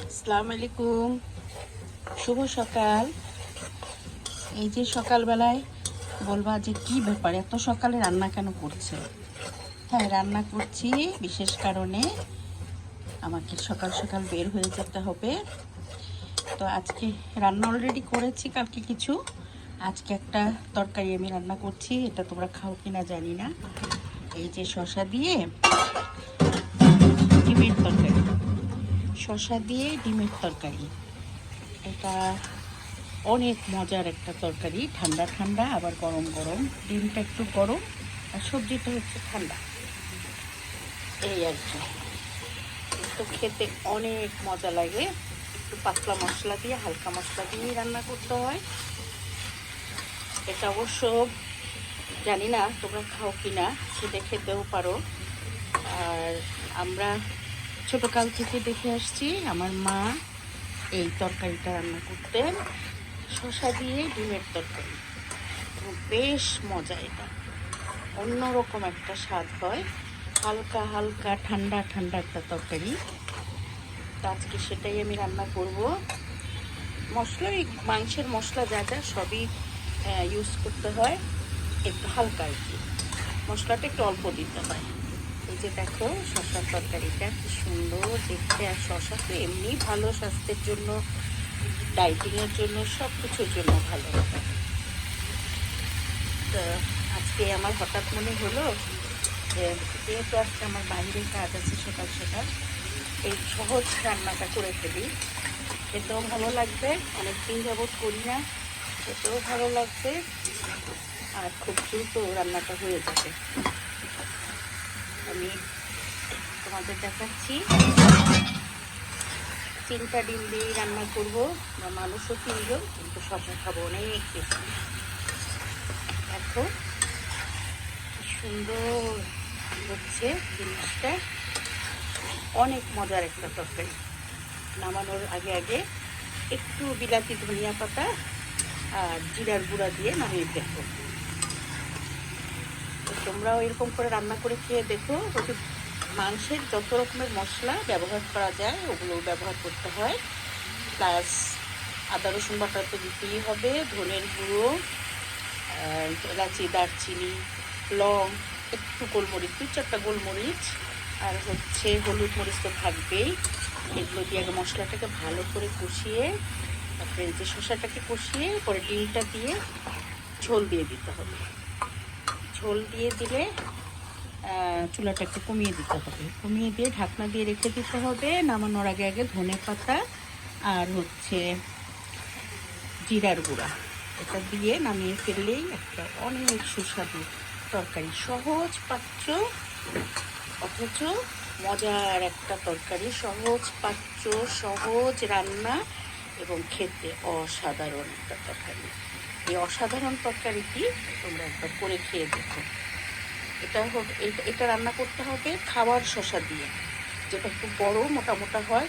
আসসালামু আলাইকুম, শুভ সকাল। এই যে সকালবেলায় বলবা যে কি ব্যাপার, এত সকালে রান্না কেন করছে? হ্যাঁ, রান্না করছি বিশেষ কারণে। আমাকে সকাল সকাল বের হয়ে যেতে হবে। তো আজকে রান্না অলরেডি করেছি কালকে কিছু। আজকে একটা তরকারি আমি রান্না করছি, এটা তোমরা খাও কিনা জানি না। এই যে শসা দিয়ে ডিমের তরকারি, শসা দিয়ে ডিমের তরকারি। এটা অনেক মজার একটা তরকারি, ঠান্ডা ঠান্ডা আবার গরম গরম। ডিমটা একটু গরম আর সবজিটা হচ্ছে ঠান্ডা, এই আর কি। তো খেতে অনেক মজা লাগে। একটু পাতলা মশলা দিয়ে, হালকা মশলা দিয়েই রান্না করতে হয়। এটা অবশ্য জানি না তোমরা খাও কি না, সেটা খেতেও পারো। আর আমরা ছোটকাল থেকে দেখে আসছি আমার মা এই তরকারিটা রান্না করতেন, শসা দিয়ে ডিমের তরকারি। বেশ মজা, এটা অন্যরকম একটা স্বাদ হয়, হালকা হালকা ঠান্ডা ঠান্ডা একটা তরকারি। তো আজকে সেটাই আমি রান্না করব। মশলা, এই মাংসের মশলা যা যা সবই ইউজ করতে হয়, একটু হালকা আর কি, মশলাটা একটু অল্প দিতে হয়। এই যে দেখো শসার তরকারিটা কি সুন্দর দেখতে। আর শসা তো এমনি ভালো, স্বাস্থ্যের জন্য, ডাইটিংয়ের জন্য, সব কিছুর জন্য ভালো। তো আজকে আমার হঠাৎ মনে হলো যে যেহেতু আজকে আমার বাইরে কাজ আছে সকাল সকাল, এই সহজ রান্নাটা করে ফেলি। খেতেও ভালো লাগবে, অনেকদিন যাবৎ করি না, খেতেও ভালো লাগবে, আর খুব দ্রুত রান্নাটা হয়ে যাবে। আমি তোমাদের দেখাচ্ছি। 3টা ডিম দিয়েই রান্না করবো, বা মানুষও 3জন, কিন্তু সবাই খাবো অনেক বেশি। দেখো কি সুন্দর হচ্ছে জিনিসটা, অনেক মজার একটা তরকারি। নামানোর আগে আগে একটু বিলাতি ধনিয়া পাতা আর জিরার গুঁড়া দিয়ে নামিয়ে ফেলবো। তো তোমরাও এরকম করে রান্না করে খেয়ে দেখো। ওই মাংসের যত রকমের মশলা ব্যবহার করা যায় ওগুলো ব্যবহার করতে হয়, প্লাস আদা রসুন বাটা তো দিতেই হবে, ধনের গুঁড়ো, এলাচি, দারচিনি, লং, একটু গোলমরিচ, 2-4টা গোলমরিচ, আর হচ্ছে হলুদ মরিচ তো থাকবেই। এগুলো দিয়ে আগে মশলাটাকে ভালো করে কষিয়ে, তারপরে যে শসাটাকে কষিয়ে পরে ডিমটা দিয়ে ঝোল দিয়ে দিতে হবে। ঝোল দিয়ে দিলে চুলাটা একটু কমিয়ে দিতে হবে, কমিয়ে দিয়ে ঢাকনা দিয়ে রেখে দিতে হবে। নামানোর আগে আগে ধনে পাতা আর হচ্ছে জিরার গুঁড়া, এটা দিয়ে নামিয়ে ফেললেই একটা অনেক সুস্বাদু তরকারি। সহজ পাচ্য অথচ মজার একটা তরকারি, সহজ পাচ্য, সহজ রান্না এবং খেতে অসাধারণ একটা তরকারি। এই অসাধারণ তরকারিটি তোমরা একবার করে খেয়ে দেখো। এটা রান্না করতে হবে খাওয়ার শসা দিয়ে, যেটা একটু বড় মোটা মোটা হয়।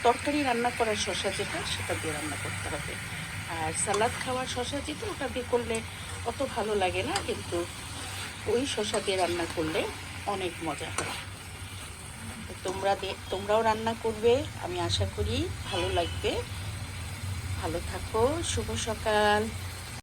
তরকারি রান্না করার শসা যেটা, সেটা দিয়ে রান্না করতে হবে। আর সালাদ খাওয়ার শসা যেটা, ওটা দিয়ে করলে অত ভালো লাগে না, কিন্তু ওই শসা দিয়ে রান্না করলে অনেক মজা হয়। তোমরাও রান্না করবে, আমি আশা করি ভালো লাগবে। ভালো থাকো, শুভ সকাল।